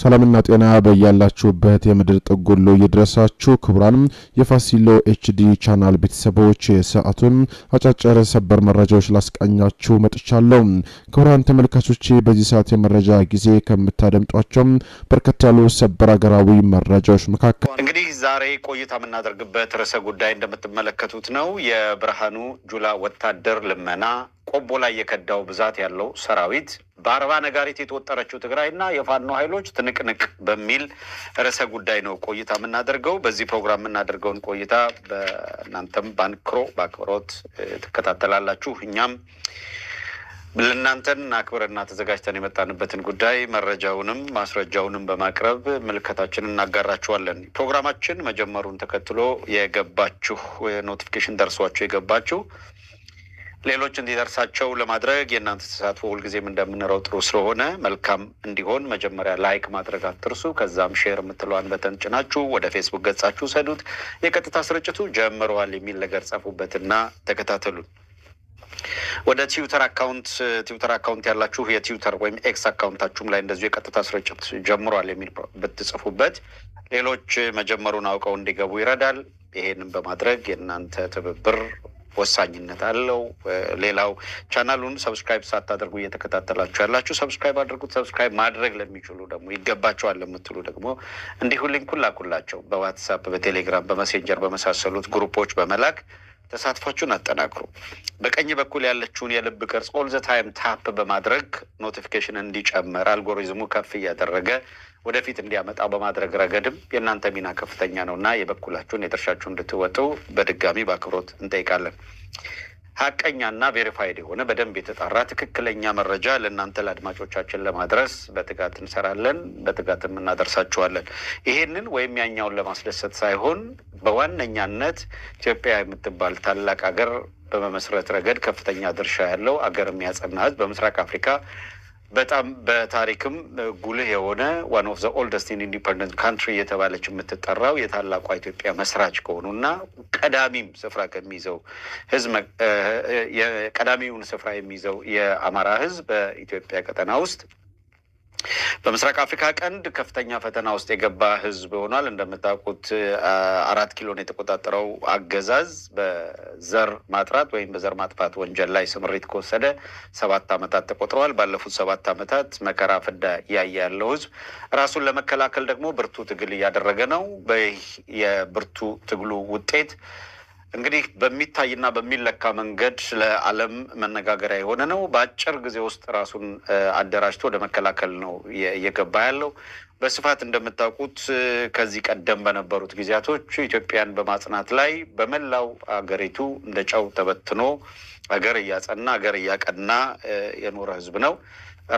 ሰላምና ጤና በያላችሁበት የምድር ጥጉሉ ይድረሳችሁ። ክቡራን የፋሲሎ ኤችዲ ቻናል ቤተሰቦች የሰዓቱን አጫጭር ሰበር መረጃዎች ላስቃኛችሁ መጥቻለሁ። ክቡራን ተመልካቾች በዚህ ሰዓት የመረጃ ጊዜ ከምታደምጧቸው በርከት ያሉ ሰበር ሀገራዊ መረጃዎች መካከል እንግዲህ ዛሬ ቆይታ የምናደርግበት ርዕሰ ጉዳይ እንደምትመለከቱት ነው። የብርሃኑ ጁላ ወታደር ልመና ቆቦ ላይ የከዳው ብዛት ያለው ሰራዊት በአርባ ነጋሪት የተወጠረችው ትግራይና የፋኖ ኃይሎች ትንቅንቅ በሚል ርዕሰ ጉዳይ ነው ቆይታ የምናደርገው። በዚህ ፕሮግራም የምናደርገውን ቆይታ በእናንተም በአክብሮት ትከታተላላችሁ። እኛም ለእናንተን አክብረና ተዘጋጅተን የመጣንበትን ጉዳይ መረጃውንም ማስረጃውንም በማቅረብ ምልከታችንን እናጋራችኋለን። ፕሮግራማችን መጀመሩን ተከትሎ የገባችሁ ኖቲፊኬሽን ደርሷችሁ የገባችሁ ሌሎች እንዲደርሳቸው ለማድረግ የእናንተ ተሳትፎ ሁልጊዜም እንደምንረው ጥሩ ስለሆነ መልካም እንዲሆን መጀመሪያ ላይክ ማድረግ አትርሱ። ከዛም ሼር የምትለዋን በተን ጭናችሁ ወደ ፌስቡክ ገጻችሁ ሰዱት። የቀጥታ ስርጭቱ ጀምረዋል የሚል ነገር ጻፉበትና ተከታተሉን። ወደ ትዊተር አካውንት ያላችሁ የትዊተር ወይም ኤክስ አካውንታችሁም ላይ እንደዚሁ የቀጥታ ስርጭት ጀምሯል የሚል ብትጽፉበት ሌሎች መጀመሩን አውቀው እንዲገቡ ይረዳል። ይሄንን በማድረግ የእናንተ ትብብር ወሳኝነት አለው። ሌላው ቻናሉን ሰብስክራይብ ሳታደርጉ እየተከታተላችሁ ያላችሁ ሰብስክራይብ አድርጉት። ሰብስክራይብ ማድረግ ለሚችሉ ደግሞ ይገባቸዋል ለምትሉ ደግሞ እንዲሁ ሊንኩን ላኩላቸው። በዋትስአፕ፣ በቴሌግራም፣ በመሴንጀር በመሳሰሉት ግሩፖች በመላክ ተሳትፏችሁን አጠናክሩ። በቀኝ በኩል ያለችውን የልብ ቅርጽ ኦል ዘ ታይም ታፕ በማድረግ ኖቲፊኬሽን እንዲጨምር አልጎሪዝሙ ከፍ እያደረገ ወደፊት እንዲያመጣ በማድረግ ረገድም የእናንተ ሚና ከፍተኛ ነውና የበኩላችሁን የድርሻችሁን እንድትወጡ በድጋሚ በአክብሮት እንጠይቃለን። ሀቀኛና ቬሪፋይድ የሆነ በደንብ የተጣራ ትክክለኛ መረጃ ለእናንተ ለአድማጮቻችን ለማድረስ በትጋት እንሰራለን፣ በትጋትም እናደርሳችኋለን። ይሄንን ወይም ያኛውን ለማስደሰት ሳይሆን በዋነኛነት ኢትዮጵያ የምትባል ታላቅ ሀገር በመመስረት ረገድ ከፍተኛ ድርሻ ያለው አገር የሚያጸና ህዝብ በምስራቅ አፍሪካ በጣም በታሪክም ጉልህ የሆነ ዋን ኦፍ ዘ ኦልደስት ኢንዲፐንደንት ካንትሪ የተባለች የምትጠራው የታላቋ ኢትዮጵያ መስራች ከሆኑና ቀዳሚም ስፍራ ከሚይዘው ህዝብ ቀዳሚውን ስፍራ የሚይዘው የአማራ ህዝብ በኢትዮጵያ ቀጠና ውስጥ በምስራቅ አፍሪካ ቀንድ ከፍተኛ ፈተና ውስጥ የገባ ህዝብ ሆኗል። እንደምታውቁት 4 ኪሎን የተቆጣጠረው አገዛዝ በዘር ማጥራት ወይም በዘር ማጥፋት ወንጀል ላይ ስምሪት ከወሰደ 7 ዓመታት ተቆጥረዋል። ባለፉት 7 ዓመታት መከራ ፍዳ እያየ ያለው ህዝብ ራሱን ለመከላከል ደግሞ ብርቱ ትግል እያደረገ ነው። የብርቱ ትግሉ ውጤት እንግዲህ በሚታይና በሚለካ መንገድ ለዓለም መነጋገሪያ የሆነ ነው። በአጭር ጊዜ ውስጥ ራሱን አደራጅቶ ወደ መከላከል ነው እየገባ ያለው። በስፋት እንደምታውቁት ከዚህ ቀደም በነበሩት ጊዜያቶች ኢትዮጵያን በማጽናት ላይ በመላው አገሪቱ እንደ ጨው ተበትኖ አገር እያጸና አገር እያቀና የኖረ ህዝብ ነው።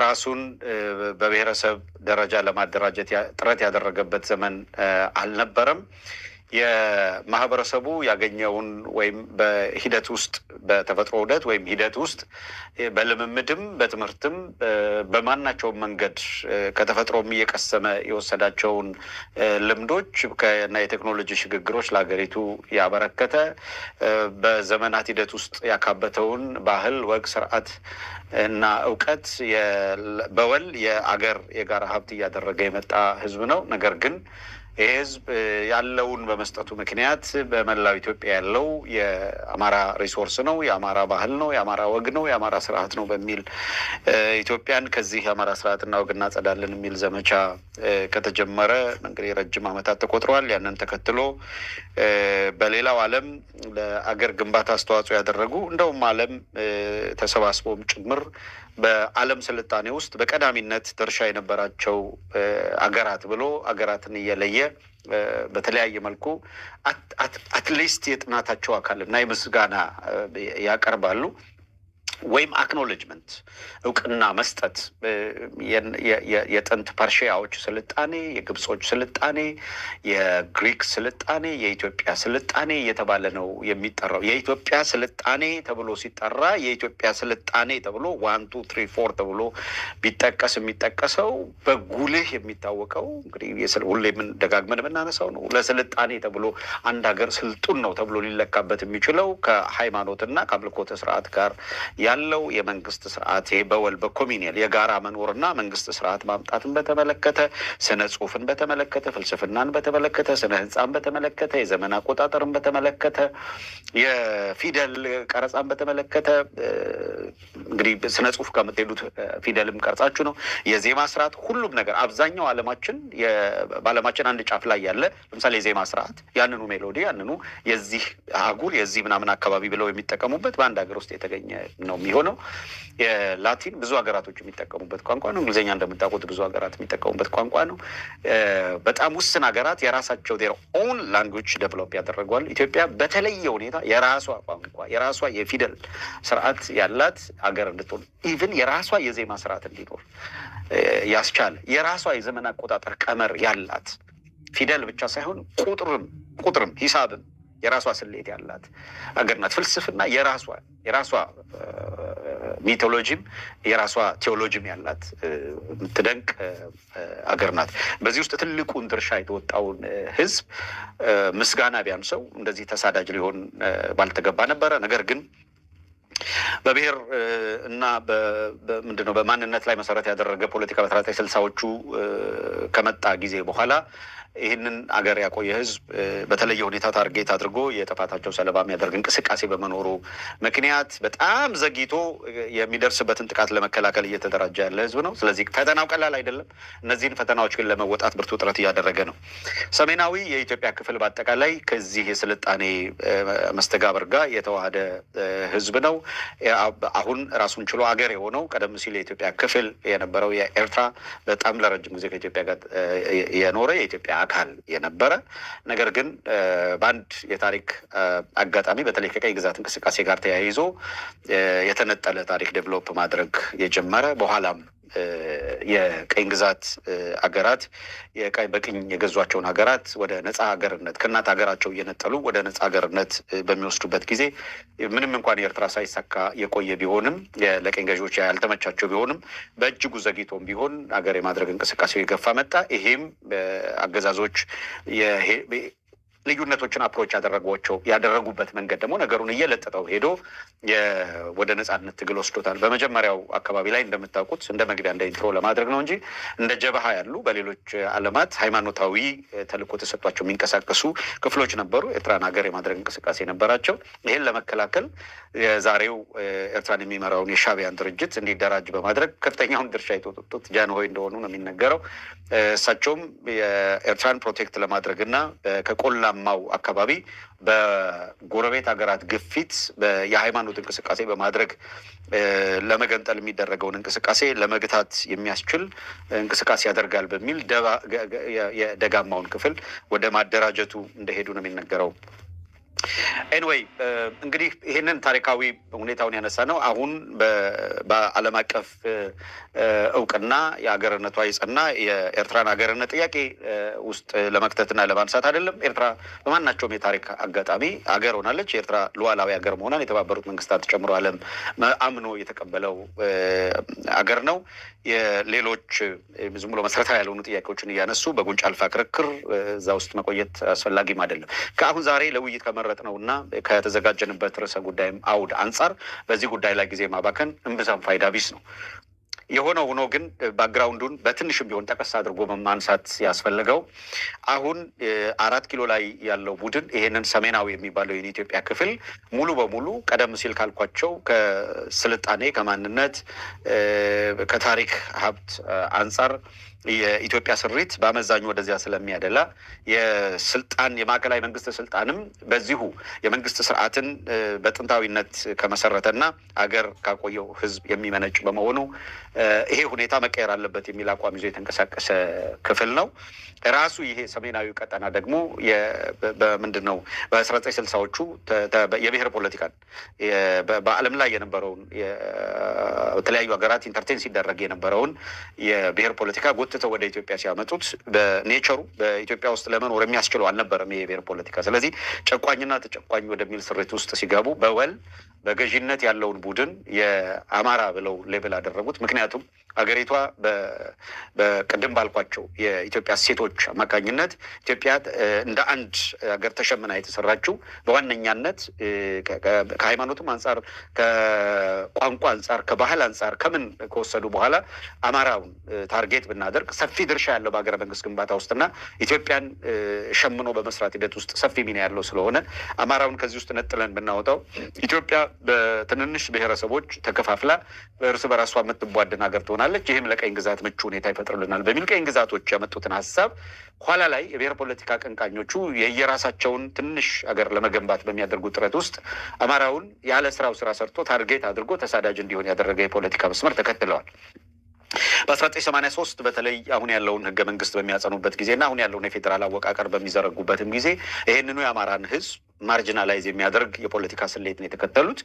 ራሱን በብሔረሰብ ደረጃ ለማደራጀት ጥረት ያደረገበት ዘመን አልነበረም። የማህበረሰቡ ያገኘውን ወይም በሂደት ውስጥ በተፈጥሮ ዑደት ወይም ሂደት ውስጥ በልምምድም በትምህርትም በማናቸውም መንገድ ከተፈጥሮም እየቀሰመ የወሰዳቸውን ልምዶች እና የቴክኖሎጂ ሽግግሮች ለሀገሪቱ ያበረከተ በዘመናት ሂደት ውስጥ ያካበተውን ባህል፣ ወግ፣ ስርዓት እና እውቀት በወል የአገር የጋራ ሀብት እያደረገ የመጣ ህዝብ ነው። ነገር ግን ይህ ህዝብ ያለውን በመስጠቱ ምክንያት በመላው ኢትዮጵያ ያለው የአማራ ሪሶርስ ነው፣ የአማራ ባህል ነው፣ የአማራ ወግ ነው፣ የአማራ ስርዓት ነው በሚል ኢትዮጵያን ከዚህ የአማራ ስርዓትና ወግ እናጸዳለን የሚል ዘመቻ ከተጀመረ እንግዲህ ረጅም ዓመታት ተቆጥረዋል። ያንን ተከትሎ በሌላው ዓለም ለአገር ግንባታ አስተዋጽኦ ያደረጉ እንደውም ዓለም ተሰባስቦም ጭምር በዓለም ስልጣኔ ውስጥ በቀዳሚነት ድርሻ የነበራቸው አገራት ብሎ አገራትን እየለየ በተለያየ መልኩ አትሊስት የጥናታቸው አካልና የምስጋና ያቀርባሉ። ወይም አክኖሌጅመንት እውቅና መስጠት የጥንት ፐርሺያዎች ስልጣኔ፣ የግብጾች ስልጣኔ፣ የግሪክ ስልጣኔ፣ የኢትዮጵያ ስልጣኔ እየተባለ ነው የሚጠራው። የኢትዮጵያ ስልጣኔ ተብሎ ሲጠራ የኢትዮጵያ ስልጣኔ ተብሎ 1 2 3 4 ተብሎ ቢጠቀስ የሚጠቀሰው በጉልህ የሚታወቀው እንግዲህ ሁሌም ደጋግመን የምናነሳው ነው። ለስልጣኔ ተብሎ አንድ ሀገር ስልጡን ነው ተብሎ ሊለካበት የሚችለው ከሃይማኖትና ከአምልኮተ ስርዓት ጋር ያለው የመንግስት ስርዓት ይሄ በወል በኮሚኒየል የጋራ መኖርና መንግስት ስርዓት ማምጣትን በተመለከተ፣ ስነ ጽሁፍን በተመለከተ፣ ፍልስፍናን በተመለከተ፣ ስነ ህንጻን በተመለከተ፣ የዘመን አቆጣጠርን በተመለከተ፣ የፊደል ቀረጻን በተመለከተ እንግዲህ ስነ ጽሁፍ ከምትሄዱት ፊደልም ቀርጻችሁ ነው። የዜማ ስርዓት ሁሉም ነገር አብዛኛው በዓለማችን አንድ ጫፍ ላይ ያለ ለምሳሌ የዜማ ስርዓት ያንኑ ሜሎዲ ያንኑ የዚህ አህጉር የዚህ ምናምን አካባቢ ብለው የሚጠቀሙበት በአንድ ሀገር ውስጥ የተገኘ ነው የሚሆነው። የላቲን ብዙ ሀገራቶች የሚጠቀሙበት ቋንቋ ነው። እንግሊዝኛ እንደምታውቁት ብዙ ሀገራት የሚጠቀሙበት ቋንቋ ነው። በጣም ውስን ሀገራት የራሳቸው ዴር ኦን ላንጉጅ ዴቨሎፕ ያደረጓል። ኢትዮጵያ በተለየ ሁኔታ የራሷ ቋንቋ የራሷ የፊደል ስርዓት ያላት ሀገር እንድትሆን ኢቭን የራሷ የዜማ ስርዓት እንዲኖር ያስቻለ የራሷ የዘመን አቆጣጠር ቀመር ያላት ፊደል ብቻ ሳይሆን ቁጥርም ሂሳብም የራሷ ስሌት ያላት አገር ናት። ፍልስፍና የራሷ ሚቶሎጂም የራሷ ቴዎሎጂም ያላት የምትደንቅ አገር ናት። በዚህ ውስጥ ትልቁን ድርሻ የተወጣውን ህዝብ ምስጋና ቢያንሰው እንደዚህ ተሳዳጅ ሊሆን ባልተገባ ነበረ። ነገር ግን በብሔር እና ምንድነው በማንነት ላይ መሰረት ያደረገ ፖለቲካ በ1960ዎቹ ከመጣ ጊዜ በኋላ ይህንን አገር ያቆየ ህዝብ በተለየ ሁኔታ ታርጌት አድርጎ የጥፋታቸው ሰለባ የሚያደርግ እንቅስቃሴ በመኖሩ ምክንያት በጣም ዘግይቶ የሚደርስበትን ጥቃት ለመከላከል እየተደራጀ ያለ ህዝብ ነው። ስለዚህ ፈተናው ቀላል አይደለም። እነዚህን ፈተናዎች ግን ለመወጣት ብርቱ ጥረት እያደረገ ነው። ሰሜናዊ የኢትዮጵያ ክፍል በአጠቃላይ ከዚህ የስልጣኔ መስተጋብር ጋር የተዋሃደ ህዝብ ነው። አሁን ራሱን ችሎ አገር የሆነው ቀደም ሲል የኢትዮጵያ ክፍል የነበረው የኤርትራ በጣም ለረጅም ጊዜ ከኢትዮጵያ ጋር የኖረ የኢትዮጵያ አካል የነበረ ነገር ግን በአንድ የታሪክ አጋጣሚ በተለይ ከቀይ ግዛት እንቅስቃሴ ጋር ተያይዞ የተነጠለ ታሪክ ዴቨሎፕ ማድረግ የጀመረ በኋላም የቀኝ ግዛት አገራት በቅኝ የገዟቸውን ሀገራት ወደ ነጻ ሀገርነት ከእናት ሀገራቸው እየነጠሉ ወደ ነጻ ሀገርነት በሚወስዱበት ጊዜ ምንም እንኳን የኤርትራ ሳይሳካ የቆየ ቢሆንም ለቀኝ ገዢዎች ያልተመቻቸው ቢሆንም በእጅጉ ዘግይቶም ቢሆን ሀገር የማድረግ እንቅስቃሴው የገፋ መጣ። ይሄም አገዛዞች ልዩነቶችን አፕሮች ያደረጉበት መንገድ ደግሞ ነገሩን እየለጠጠው ሄዶ ወደ ነጻነት ትግል ወስዶታል። በመጀመሪያው አካባቢ ላይ እንደምታውቁት እንደ መግቢያ እንደ ኢንትሮ ለማድረግ ነው እንጂ እንደ ጀበሃ ያሉ በሌሎች ዓለማት ሃይማኖታዊ ተልዕኮ ተሰጥቷቸው የሚንቀሳቀሱ ክፍሎች ነበሩ። ኤርትራን ሀገር የማድረግ እንቅስቃሴ ነበራቸው። ይህን ለመከላከል የዛሬው ኤርትራን የሚመራውን የሻዕቢያን ድርጅት እንዲደራጅ በማድረግ ከፍተኛውን ድርሻ የተወጡት ጃንሆይ እንደሆኑ ነው የሚነገረው። እሳቸውም የኤርትራን ፕሮቴክት ለማድረግ እና ከቆላማው አካባቢ በጎረቤት ሀገራት ግፊት የሃይማኖት እንቅስቃሴ በማድረግ ለመገንጠል የሚደረገውን እንቅስቃሴ ለመግታት የሚያስችል እንቅስቃሴ ያደርጋል በሚል የደጋማውን ክፍል ወደ ማደራጀቱ እንደሄዱ ነው የሚነገረው። ኤንዌይ እንግዲህ ይህንን ታሪካዊ ሁኔታውን ያነሳ ነው። አሁን በዓለም አቀፍ እውቅና የሀገርነቷ የጸና የኤርትራን ሀገርነት ጥያቄ ውስጥ ለመክተትና ለማንሳት አይደለም። ኤርትራ በማናቸውም የታሪክ አጋጣሚ ሀገር ሆናለች። የኤርትራ ሉዓላዊ ሀገር መሆኗን የተባበሩት መንግስታት ጨምሮ ዓለም አምኖ የተቀበለው ሀገር ነው። የሌሎች ዝም ብሎ መሰረታዊ ያልሆኑ ጥያቄዎችን እያነሱ በጉንጭ አልፋ ክርክር እዛ ውስጥ መቆየት አስፈላጊም አይደለም። ከአሁን ዛሬ ለውይይት ከመረጥ ነው እና ከተዘጋጀንበት ርዕሰ ጉዳይም አውድ አንጻር በዚህ ጉዳይ ላይ ጊዜ ማባከን እምብዛም ፋይዳ ቢስ ነው። የሆነው ሆኖ ግን ባክግራውንዱን በትንሽም ቢሆን ጠቀስ አድርጎ ማንሳት ያስፈልገው አሁን 4 ኪሎ ላይ ያለው ቡድን ይሄንን ሰሜናዊ የሚባለው የኢትዮጵያ ክፍል ሙሉ በሙሉ ቀደም ሲል ካልኳቸው ከስልጣኔ ከማንነት ከታሪክ ሀብት አንጻር የኢትዮጵያ ስሪት በአመዛኙ ወደዚያ ስለሚያደላ የስልጣን የማዕከላዊ መንግስት ስልጣንም በዚሁ የመንግስት ስርዓትን በጥንታዊነት ከመሰረተና አገር ካቆየው ህዝብ የሚመነጭ በመሆኑ ይሄ ሁኔታ መቀየር አለበት የሚል አቋም ይዞ የተንቀሳቀሰ ክፍል ነው። ራሱ ይሄ ሰሜናዊ ቀጠና ደግሞ በምንድን ነው በ1960ዎቹ የብሔር ፖለቲካን በዓለም ላይ የነበረውን በተለያዩ ሀገራት ኢንተርቴን ሲደረግ የነበረውን የብሔር ፖለቲካ ጎትተው ወደ ኢትዮጵያ ሲያመጡት በኔቸሩ በኢትዮጵያ ውስጥ ለመኖር የሚያስችለው አልነበረም ይሄ የብሔር ፖለቲካ። ስለዚህ ጨቋኝና ተጨቋኝ ወደሚል ስሪት ውስጥ ሲገቡ በወል በገዢነት ያለውን ቡድን የአማራ ብለው ሌብል አደረጉት። ምክንያቱም አገሪቷ በቅድም ባልኳቸው የኢትዮጵያ ሴቶች አማካኝነት ኢትዮጵያ እንደ አንድ ሀገር ተሸምና የተሰራችው በዋነኛነት ከሃይማኖትም አንጻር፣ ከቋንቋ አንጻር፣ ከባህል አንጻር ከምን ከወሰዱ በኋላ አማራውን ታርጌት ብናደርግ ሰፊ ድርሻ ያለው በሀገረ መንግስት ግንባታ ውስጥና ኢትዮጵያን ሸምኖ በመስራት ሂደት ውስጥ ሰፊ ሚና ያለው ስለሆነ አማራውን ከዚህ ውስጥ ነጥለን ብናወጣው ኢትዮጵያ በትንንሽ ብሔረሰቦች ተከፋፍላ እርስ በራሷ የምትቧደን ሀገር ትሆናለች። ይህም ለቀኝ ግዛት ምቹ ሁኔታ ይፈጥርልናል በሚል ቀኝ ግዛቶች ያመጡትን ሀሳብ ኋላ ላይ የብሔር ፖለቲካ አቀንቃኞቹ የየራሳቸውን ትንሽ ሀገር ለመገንባት በሚያደርጉ ጥረት ውስጥ አማራውን ያለ ስራው ስራ ሰርቶ ታርጌት አድርጎ ተሳዳጅ እንዲሆን ያደረገ የፖለቲካ መስመር ተከትለዋል። በ1983 በተለይ አሁን ያለውን ህገ መንግስት በሚያጸኑበት ጊዜና አሁን ያለውን የፌዴራል አወቃቀር በሚዘረጉበትም ጊዜ ይህንኑ የአማራን ህዝብ ማርጂናላይዝ የሚያደርግ የፖለቲካ ስሌት ነው የተከተሉት።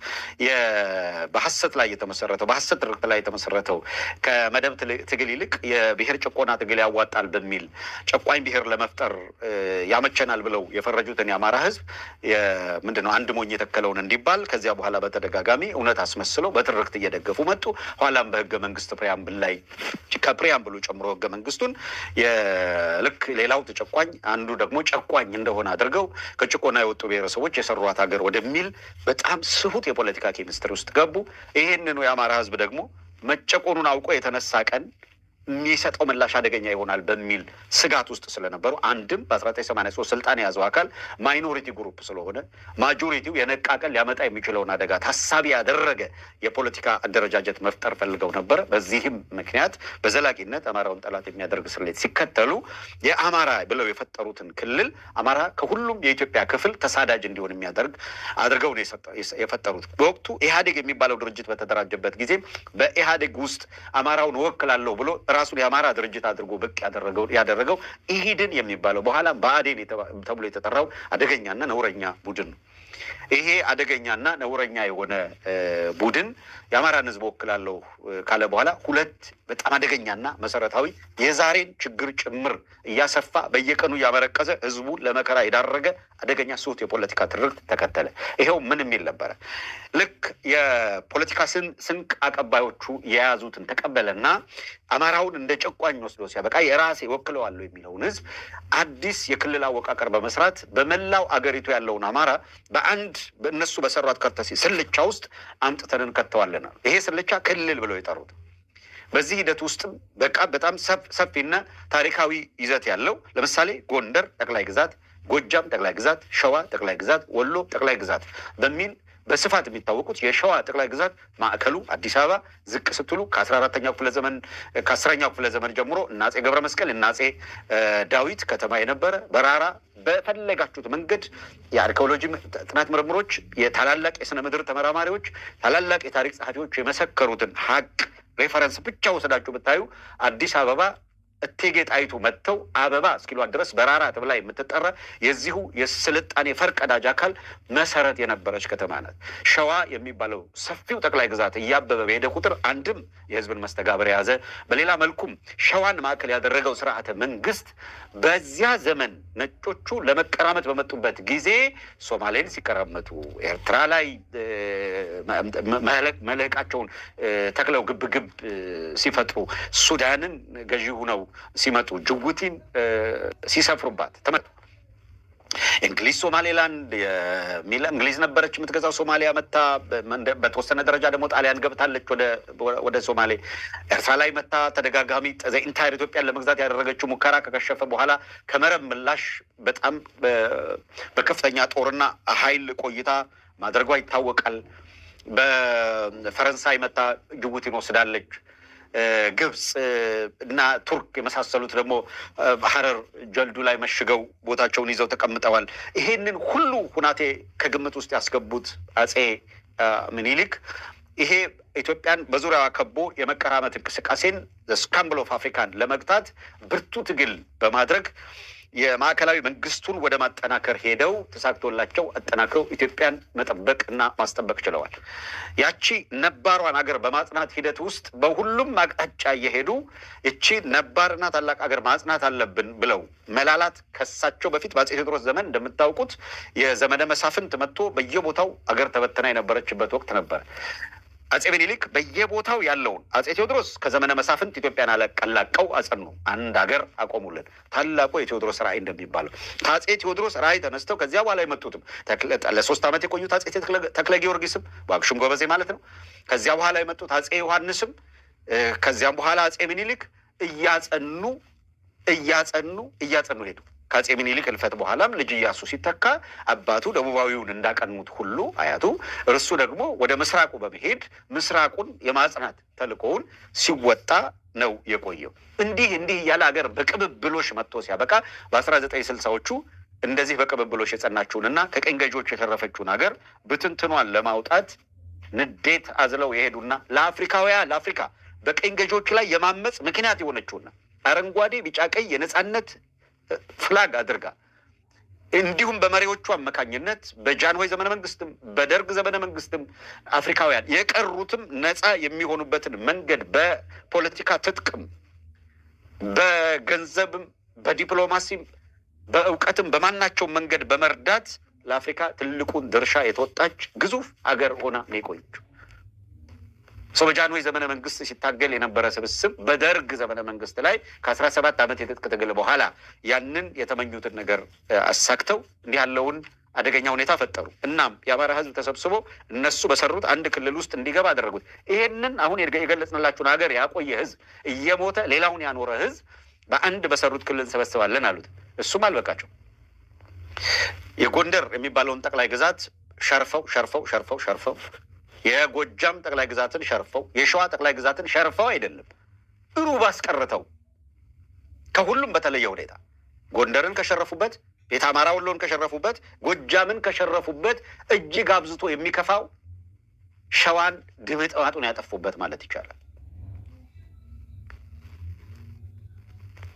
በሀሰት ላይ የተመሰረተው በሀሰት ትርክት ላይ የተመሰረተው ከመደብ ትግል ይልቅ የብሔር ጭቆና ትግል ያዋጣል በሚል ጨቋኝ ብሔር ለመፍጠር ያመቸናል ብለው የፈረጁትን የአማራ ህዝብ ምንድነው አንድ ሞኝ የተከለውን እንዲባል ከዚያ በኋላ በተደጋጋሚ እውነት አስመስለው በትርክት እየደገፉ መጡ። ኋላም በህገ መንግስት ፕሪያምብል ላይ ከፕሪያምብሉ ጨምሮ ህገ መንግስቱን ልክ ሌላው ተጨቋኝ አንዱ ደግሞ ጨቋኝ እንደሆነ አድርገው ከጭቆና የወጡ ብሔረሰቦች የሰሯት ሀገር ወደሚል በጣም ስሁት የፖለቲካ ኬሚስትሪ ውስጥ ገቡ። ይህንኑ የአማራ ህዝብ ደግሞ መጨቆኑን አውቆ የተነሳ ቀን የሚሰጠው ምላሽ አደገኛ ይሆናል በሚል ስጋት ውስጥ ስለነበሩ አንድም በ1983 ስልጣን የያዘው አካል ማይኖሪቲ ግሩፕ ስለሆነ ማጆሪቲው የነቃ ቀን ሊያመጣ የሚችለውን አደጋ ታሳቢ ያደረገ የፖለቲካ አደረጃጀት መፍጠር ፈልገው ነበር። በዚህም ምክንያት በዘላቂነት አማራውን ጠላት የሚያደርግ ስሌት ሲከተሉ የአማራ ብለው የፈጠሩትን ክልል አማራ ከሁሉም የኢትዮጵያ ክፍል ተሳዳጅ እንዲሆን የሚያደርግ አድርገው ነው የፈጠሩት። በወቅቱ ኢህአዴግ የሚባለው ድርጅት በተደራጀበት ጊዜ በኢህአዴግ ውስጥ አማራውን እወክላለሁ ብሎ ራሱን የአማራ ድርጅት አድርጎ ብቅ ያደረገው ኢሂድን የሚባለው በኋላ ብአዴን ተብሎ የተጠራው አደገኛና ነውረኛ ቡድን ነው። ይሄ አደገኛና ነውረኛ የሆነ ቡድን የአማራን ህዝብ ወክላለሁ ካለ በኋላ ሁለት በጣም አደገኛና መሰረታዊ የዛሬን ችግር ጭምር እያሰፋ በየቀኑ እያመረቀዘ ህዝቡን ለመከራ የዳረገ አደገኛ ስሁት የፖለቲካ ትርክት ተከተለ። ይሄው ምን የሚል ነበረ? ልክ የፖለቲካ ስንቅ አቀባዮቹ የያዙትን ተቀበለና አማራውን እንደ ጨቋኝ ወስዶ ሲያበቃ የራሴ ወክለዋለሁ የሚለውን ህዝብ አዲስ የክልል አወቃቀር በመስራት በመላው አገሪቱ ያለውን አማራ በአንድ በእነሱ በሰሯት ከርተሲ ስልቻ ውስጥ አምጥተን እንከተዋለን። ይሄ ስልቻ ክልል ብለው የጠሩት። በዚህ ሂደት ውስጥም በጣም ሰፊና ታሪካዊ ይዘት ያለው ለምሳሌ ጎንደር ጠቅላይ ግዛት፣ ጎጃም ጠቅላይ ግዛት፣ ሸዋ ጠቅላይ ግዛት፣ ወሎ ጠቅላይ ግዛት በሚል በስፋት የሚታወቁት የሸዋ ጠቅላይ ግዛት ማዕከሉ አዲስ አበባ፣ ዝቅ ስትሉ ከ14ኛው ክፍለ ዘመን ከ10ኛው ክፍለ ዘመን ጀምሮ እነ አፄ ገብረ መስቀል እነ አፄ ዳዊት ከተማ የነበረ በራራ በፈለጋችሁት መንገድ የአርኪኦሎጂ ጥናት ምርምሮች፣ የታላላቅ የስነ ምድር ተመራማሪዎች፣ ታላላቅ የታሪክ ጸሐፊዎች የመሰከሩትን ሀቅ ሬፈረንስ ብቻ ወሰዳችሁ ብታዩ አዲስ አበባ እቴጌ ጣይቱ መጥተው አበባ እስኪሏት ድረስ በራራ ተብላ የምትጠራ የዚሁ የስልጣኔ ፈርቀዳጅ አካል መሰረት የነበረች ከተማ ናት። ሸዋ የሚባለው ሰፊው ጠቅላይ ግዛት እያበበ በሄደ ቁጥር አንድም የህዝብን መስተጋብር የያዘ በሌላ መልኩም ሸዋን ማዕከል ያደረገው ስርዓተ መንግስት በዚያ ዘመን ነጮቹ ለመቀራመት በመጡበት ጊዜ ሶማሌን ሲቀራመቱ፣ ኤርትራ ላይ መልህቃቸውን ተክለው ግብግብ ሲፈጥሩ፣ ሱዳንን ገዢ ሁነው ሲመጡ፣ ጅቡቲን ሲሰፍሩባት ተመጡ። እንግሊዝ ሶማሌላንድ እንግሊዝ ነበረች የምትገዛው። ሶማሊያ መታ በተወሰነ ደረጃ ደግሞ ጣሊያን ገብታለች ወደ ሶማሌ። ኤርትራ ላይ መታ ተደጋጋሚ ኢንታይር ኢትዮጵያን ለመግዛት ያደረገችው ሙከራ ከከሸፈ በኋላ ከመረብ ምላሽ በጣም በከፍተኛ ጦርና ኃይል ቆይታ ማድረጓ ይታወቃል። በፈረንሳይ መታ ጅቡቲን ወስዳለች። ግብጽ እና ቱርክ የመሳሰሉት ደግሞ ሀረር ጀልዱ ላይ መሽገው ቦታቸውን ይዘው ተቀምጠዋል። ይሄንን ሁሉ ሁናቴ ከግምት ውስጥ ያስገቡት አፄ ምኒልክ ይሄ ኢትዮጵያን በዙሪያዋ ከቦ የመቀራመት እንቅስቃሴን ስካምብል ኦፍ አፍሪካን ለመግታት ብርቱ ትግል በማድረግ የማዕከላዊ መንግስቱን ወደ ማጠናከር ሄደው ተሳክቶላቸው አጠናክረው ኢትዮጵያን መጠበቅ እና ማስጠበቅ ችለዋል። ያቺ ነባሯን ሀገር በማጽናት ሂደት ውስጥ በሁሉም አቅጣጫ እየሄዱ እቺ ነባርና ታላቅ ሀገር ማጽናት አለብን ብለው መላላት ከሳቸው በፊት በአፄ ቴዎድሮስ ዘመን እንደምታውቁት የዘመነ መሳፍንት መጥቶ በየቦታው አገር ተበተና የነበረችበት ወቅት ነበር። አጼ ምኒልክ በየቦታው ያለውን አጼ ቴዎድሮስ ከዘመነ መሳፍንት ኢትዮጵያን አላቀላቀው አጸኑ፣ አንድ ሀገር አቆሙልን። ታላቁ የቴዎድሮስ ራዕይ እንደሚባለው ከአጼ ቴዎድሮስ ራዕይ ተነስተው ከዚያ በኋላ የመጡትም ለ3 ዓመት የቆዩት አጼ ተክለ ጊዮርጊስም ዋግሹም ጎበዜ ማለት ነው። ከዚያ በኋላ የመጡት አጼ ዮሐንስም ከዚያም በኋላ አጼ ምኒልክ እያጸኑ ሄዱ። ከአጼ ምኒልክ እልፈት በኋላም ልጅ ኢያሱ ሲተካ አባቱ ደቡባዊውን እንዳቀኑት ሁሉ አያቱ እርሱ ደግሞ ወደ ምስራቁ በመሄድ ምስራቁን የማጽናት ተልእኮውን ሲወጣ ነው የቆየው። እንዲህ እያለ ሀገር በቅብብሎሽ መጥቶ ሲያበቃ በ1960ዎቹ እንደዚህ በቅብብሎሽ የጸናችውንና ከቀኝ ገዢዎች የተረፈችውን ሀገር ብትንትኗን ለማውጣት ንዴት አዝለው የሄዱና ለአፍሪካ በቀኝ ገዢዎች ላይ የማመፅ ምክንያት የሆነችውና አረንጓዴ ቢጫ ቀይ የነጻነት ፍላግ አድርጋ እንዲሁም በመሪዎቹ አማካኝነት በጃንሆይ ዘመነ መንግስትም በደርግ ዘመነ መንግስትም አፍሪካውያን የቀሩትም ነፃ የሚሆኑበትን መንገድ በፖለቲካ ትጥቅም በገንዘብም በዲፕሎማሲም በእውቀትም በማናቸው መንገድ በመርዳት ለአፍሪካ ትልቁን ድርሻ የተወጣች ግዙፍ አገር ሆና ነው የቆየችው። በጃንሆይ ዘመነ መንግስት ሲታገል የነበረ ስብስብ በደርግ ዘመነ መንግስት ላይ ከ17 ዓመት የትጥቅ ትግል በኋላ ያንን የተመኙትን ነገር አሳክተው እንዲህ ያለውን አደገኛ ሁኔታ ፈጠሩ። እናም የአማራ ህዝብ ተሰብስቦ እነሱ በሰሩት አንድ ክልል ውስጥ እንዲገባ አደረጉት። ይሄንን አሁን የገለጽንላችሁን ሀገር ያቆየ ህዝብ እየሞተ ሌላውን ያኖረ ህዝብ በአንድ በሰሩት ክልል እንሰበስባለን አሉት። እሱም አልበቃቸው። የጎንደር የሚባለውን ጠቅላይ ግዛት ሸርፈው የጎጃም ጠቅላይ ግዛትን ሸርፈው የሸዋ ጠቅላይ ግዛትን ሸርፈው አይደለም ሩብ አስቀርተው ከሁሉም በተለየ ሁኔታ ጎንደርን ከሸረፉበት፣ ቤተ አማራ ወሎን ከሸረፉበት፣ ጎጃምን ከሸረፉበት እጅግ አብዝቶ የሚከፋው ሸዋን ድምጥማጡን ያጠፉበት ማለት ይቻላል።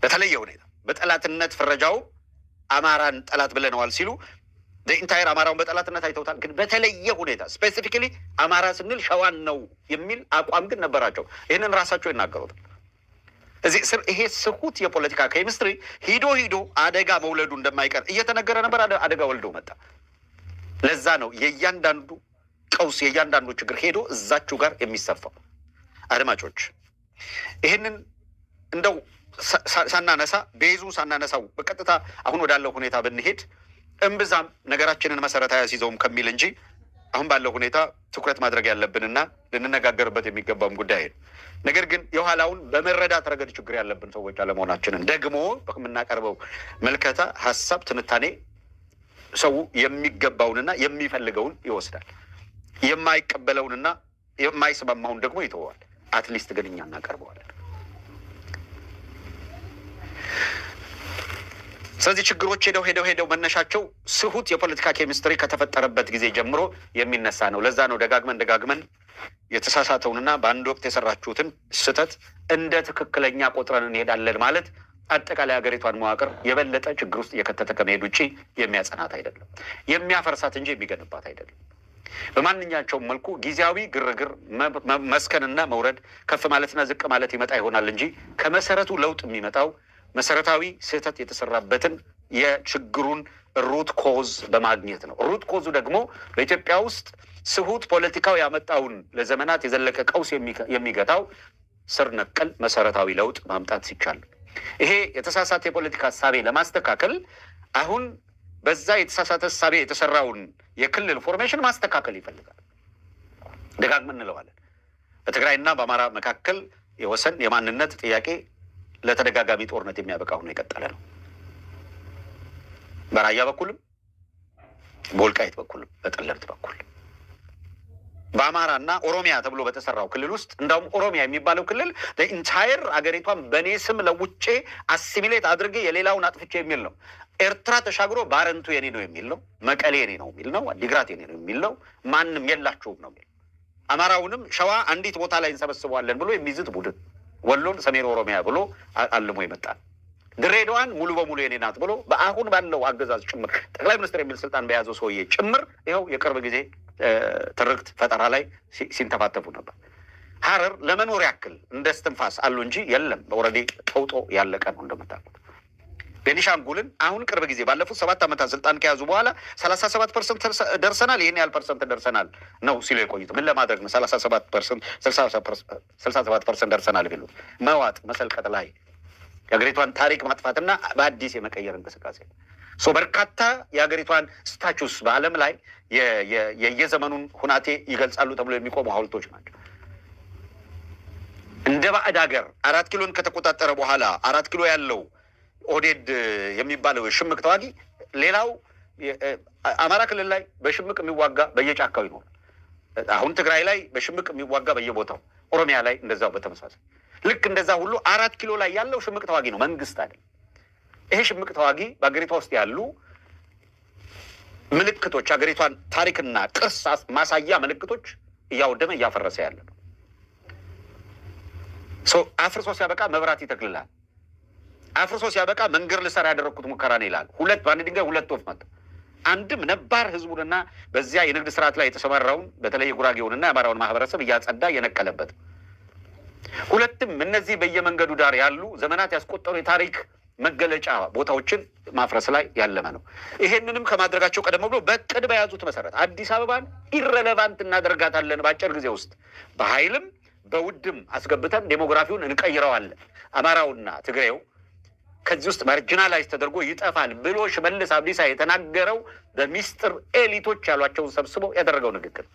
በተለየ ሁኔታ በጠላትነት ፍረጃው አማራን ጠላት ብለነዋል ሲሉ ኢንታየር አማራውን በጠላትነት አይተውታል። ግን በተለየ ሁኔታ ስፔሲፊካሊ አማራ ስንል ሸዋን ነው የሚል አቋም ግን ነበራቸው። ይህንን ራሳቸው ይናገሩታል። እዚህ ስር ይሄ ስሁት የፖለቲካ ኬሚስትሪ ሂዶ አደጋ መውለዱ እንደማይቀር እየተነገረ ነበር። አደጋ ወልዶ መጣ። ለዛ ነው የእያንዳንዱ ቀውስ የእያንዳንዱ ችግር ሄዶ እዛችሁ ጋር የሚሰፋው። አድማጮች ይህንን እንደው ሳናነሳው በቀጥታ አሁን ወዳለው ሁኔታ ብንሄድ እምብዛም ነገራችንን መሰረት አያስይዘውም ከሚል እንጂ አሁን ባለው ሁኔታ ትኩረት ማድረግ ያለብንና ልንነጋገርበት የሚገባም ጉዳይ ነው። ነገር ግን የኋላውን በመረዳት ረገድ ችግር ያለብን ሰዎች አለመሆናችንን ደግሞ በምናቀርበው መልከታ ሀሳብ ትንታኔ ሰው የሚገባውንና የሚፈልገውን ይወስዳል። የማይቀበለውንና የማይስማማውን ደግሞ ይተዋል። አትሊስት ግን እኛ እናቀርበዋለን። ስለዚህ ችግሮች ሄደው መነሻቸው ስሁት የፖለቲካ ኬሚስትሪ ከተፈጠረበት ጊዜ ጀምሮ የሚነሳ ነው። ለዛ ነው ደጋግመን የተሳሳተውንና በአንድ ወቅት የሰራችሁትን ስህተት እንደ ትክክለኛ ቆጥረን እንሄዳለን ማለት አጠቃላይ ሀገሪቷን መዋቅር የበለጠ ችግር ውስጥ እየከተተ ከመሄድ ውጭ የሚያጸናት አይደለም፣ የሚያፈርሳት እንጂ የሚገነባት አይደለም። በማንኛቸውም መልኩ ጊዜያዊ ግርግር መስከንና መውረድ ከፍ ማለትና ዝቅ ማለት ይመጣ ይሆናል እንጂ ከመሰረቱ ለውጥ የሚመጣው መሰረታዊ ስህተት የተሰራበትን የችግሩን ሩት ኮዝ በማግኘት ነው። ሩት ኮዙ ደግሞ በኢትዮጵያ ውስጥ ስሁት ፖለቲካው ያመጣውን ለዘመናት የዘለቀ ቀውስ የሚገታው ስር ነቀል መሰረታዊ ለውጥ ማምጣት ሲቻል፣ ይሄ የተሳሳተ የፖለቲካ ሀሳቤ ለማስተካከል አሁን በዛ የተሳሳተ ሀሳቤ የተሰራውን የክልል ፎርሜሽን ማስተካከል ይፈልጋል። ደጋግመን እንለዋለን። በትግራይና በአማራ መካከል የወሰን የማንነት ጥያቄ ለተደጋጋሚ ጦርነት የሚያበቃ ሆኖ የቀጠለ ነው። በራያ በኩልም በወልቃይት በኩልም በጠለምት በኩል በአማራና ኦሮሚያ ተብሎ በተሰራው ክልል ውስጥ እንዳውም ኦሮሚያ የሚባለው ክልል ኢንታየር አገሪቷን በእኔ ስም ለውጬ አሲሚሌት አድርጌ የሌላውን አጥፍቼ የሚል ነው። ኤርትራ ተሻግሮ ባረንቱ የኔ ነው የሚል ነው። መቀሌ የኔ ነው የሚል ነው። አዲግራት የኔ ነው የሚል ነው። ማንም የላችሁም ነው የሚል። አማራውንም ሸዋ አንዲት ቦታ ላይ እንሰበስበዋለን ብሎ የሚዝት ቡድን፣ ወሎን ሰሜን ኦሮሚያ ብሎ አልሞ ይመጣል። ድሬዳዋን ሙሉ በሙሉ የኔ ናት ብሎ በአሁን ባለው አገዛዝ ጭምር ጠቅላይ ሚኒስትር የሚል ስልጣን በያዘው ሰውዬ ጭምር ይኸው የቅርብ ጊዜ ትርክት ፈጠራ ላይ ሲንተፋተፉ ነበር። ሀረር ለመኖር ያክል እንደ እስትንፋስ አሉ እንጂ የለም። ኦልሬዲ ተውጦ ያለቀ ነው እንደምታውቁት። ቤኒሻንጉልን አሁን ቅርብ ጊዜ ባለፉት 7 ዓመታት ስልጣን ከያዙ በኋላ 37% ደርሰናል፣ ይሄን ያህል ፐርሰንት ደርሰናል ነው ሲሉ የቆዩት። ምን ለማድረግ ነው 37% 67% ደርሰናል ቢሉት? መዋጥ መሰልቀጥ ላይ የሀገሪቷን ታሪክ ማጥፋትና በአዲስ የመቀየር እንቅስቃሴ በርካታ የሀገሪቷን ስታቹስ በዓለም ላይ የየዘመኑን ሁናቴ ይገልጻሉ ተብሎ የሚቆሙ ሐውልቶች ናቸው። እንደ ባዕድ ሀገር 4 ኪሎን ከተቆጣጠረ በኋላ 4 ኪሎ ያለው ኦህዴድ የሚባለው ሽምቅ ተዋጊ ሌላው አማራ ክልል ላይ በሽምቅ የሚዋጋ በየጫካው ይኖራል። አሁን ትግራይ ላይ በሽምቅ የሚዋጋ በየቦታው፣ ኦሮሚያ ላይ እንደዛው በተመሳሳይ ልክ እንደዛ ሁሉ 4 ኪሎ ላይ ያለው ሽምቅ ተዋጊ ነው፣ መንግስት አይደለም። ይሄ ሽምቅ ተዋጊ በአገሪቷ ውስጥ ያሉ ምልክቶች፣ አገሪቷን ታሪክና ቅርስ ማሳያ ምልክቶች እያወደመ እያፈረሰ ያለ ነው። አፍርሶ ሲያበቃ መብራት ይተክልላል። አፍርሶ ሲያበቃ መንገድ ልሰራ ያደረግኩት ሙከራ ነው ይላል። በአንድ ድንጋይ 2 ወፍ መታ። አንድም ነባር ህዝቡንና በዚያ የንግድ ስርዓት ላይ የተሰማራውን በተለይ የጉራጌውንና የአማራውን ማህበረሰብ እያጸዳ የነቀለበት፣ ሁለትም እነዚህ በየመንገዱ ዳር ያሉ ዘመናት ያስቆጠሩ የታሪክ መገለጫ ቦታዎችን ማፍረስ ላይ ያለመ ነው። ይሄንንም ከማድረጋቸው ቀደም ብሎ በቅድ በያዙት መሰረት አዲስ አበባን ኢረሌቫንት እናደርጋታለን፣ በአጭር ጊዜ ውስጥ በኃይልም በውድም አስገብተን ዴሞግራፊውን እንቀይረዋለን፣ አማራውና ትግሬው ከዚህ ውስጥ ማርጂናላይዝ ተደርጎ ይጠፋል ብሎ ሽመልስ አብዲሳ የተናገረው በሚስጥር ኤሊቶች ያሏቸውን ሰብስበው ያደረገው ንግግር።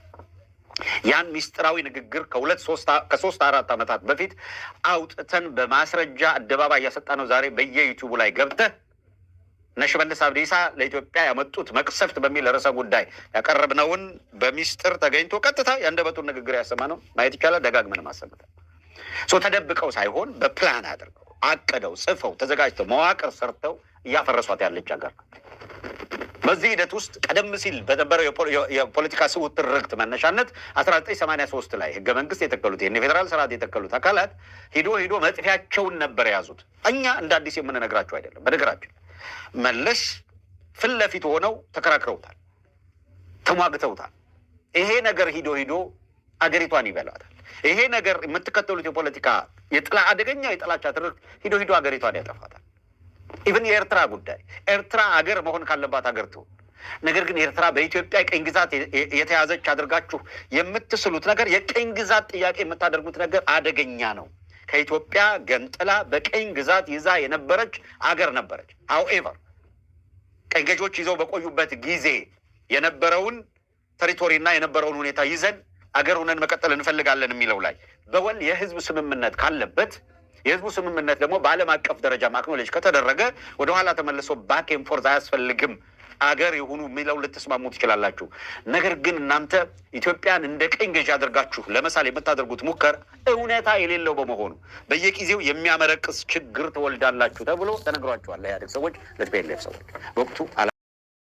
ያን ሚስጥራዊ ንግግር ከ3-4 ዓመታት በፊት አውጥተን በማስረጃ አደባባይ እያሰጣ ነው። ዛሬ በየዩቲዩቡ ላይ ገብተህ ሽመልስ አብዲሳ ለኢትዮጵያ ያመጡት መቅሰፍት በሚል ርዕሰ ጉዳይ ያቀረብነውን በሚስጥር ተገኝቶ ቀጥታ የአንደበቱን ንግግር ያሰማ ነው ማየት ይቻላል። ደጋግመን ማሰማት ተደብቀው ሳይሆን በፕላን አድርገው አቅደው ጽፈው ተዘጋጅተው መዋቅር ሰርተው እያፈረሷት ያለች ሀገር። በዚህ ሂደት ውስጥ ቀደም ሲል በነበረው የፖለቲካ ስውት ትርክት መነሻነት 1983 ላይ ህገ መንግስት የተከሉት የፌዴራል ስርዓት የተከሉት አካላት ሂዶ መጥፊያቸውን ነበር የያዙት። እኛ እንደ አዲስ የምንነግራቸው አይደለም። በነገራችን መለስ ፊት ለፊት ሆነው ተከራክረውታል፣ ተሟግተውታል። ይሄ ነገር ሂዶ አገሪቷን ይበላታል። ይሄ ነገር የምትከተሉት የፖለቲካ አደገኛ የጥላቻ ትርክት ሂዶ አገሪቷን ያጠፋታል። ኢቭን የኤርትራ ጉዳይ ኤርትራ አገር መሆን ካለባት አገር ትሆን። ነገር ግን ኤርትራ በኢትዮጵያ የቀኝ ግዛት የተያዘች አድርጋችሁ የምትስሉት ነገር፣ የቀኝ ግዛት ጥያቄ የምታደርጉት ነገር አደገኛ ነው። ከኢትዮጵያ ገንጥላ በቀኝ ግዛት ይዛ የነበረች አገር ነበረች። ሃውኤቨር ቀኝ ገዢዎች ይዘው በቆዩበት ጊዜ የነበረውን ቴሪቶሪና የነበረውን ሁኔታ ይዘን አገር ሆነን መቀጠል እንፈልጋለን የሚለው ላይ በወል የህዝብ ስምምነት ካለበት፣ የህዝቡ ስምምነት ደግሞ በዓለም አቀፍ ደረጃ ማክኖሌጅ ከተደረገ ወደኋላ ተመልሶ ባክ ኤንድ ፎርዝ አያስፈልግም። አገር የሆኑ የሚለው ልትስማሙ ትችላላችሁ። ነገር ግን እናንተ ኢትዮጵያን እንደ ቀኝ ገዢ አድርጋችሁ ለመሳል የምታደርጉት ሙከር እውነታ የሌለው በመሆኑ በየጊዜው የሚያመረቅስ ችግር ትወልዳላችሁ ተብሎ ተነግሯቸዋል። ለኢህአዴግ ሰዎች፣ ለቲፒኤልኤፍ ሰዎች በወቅቱ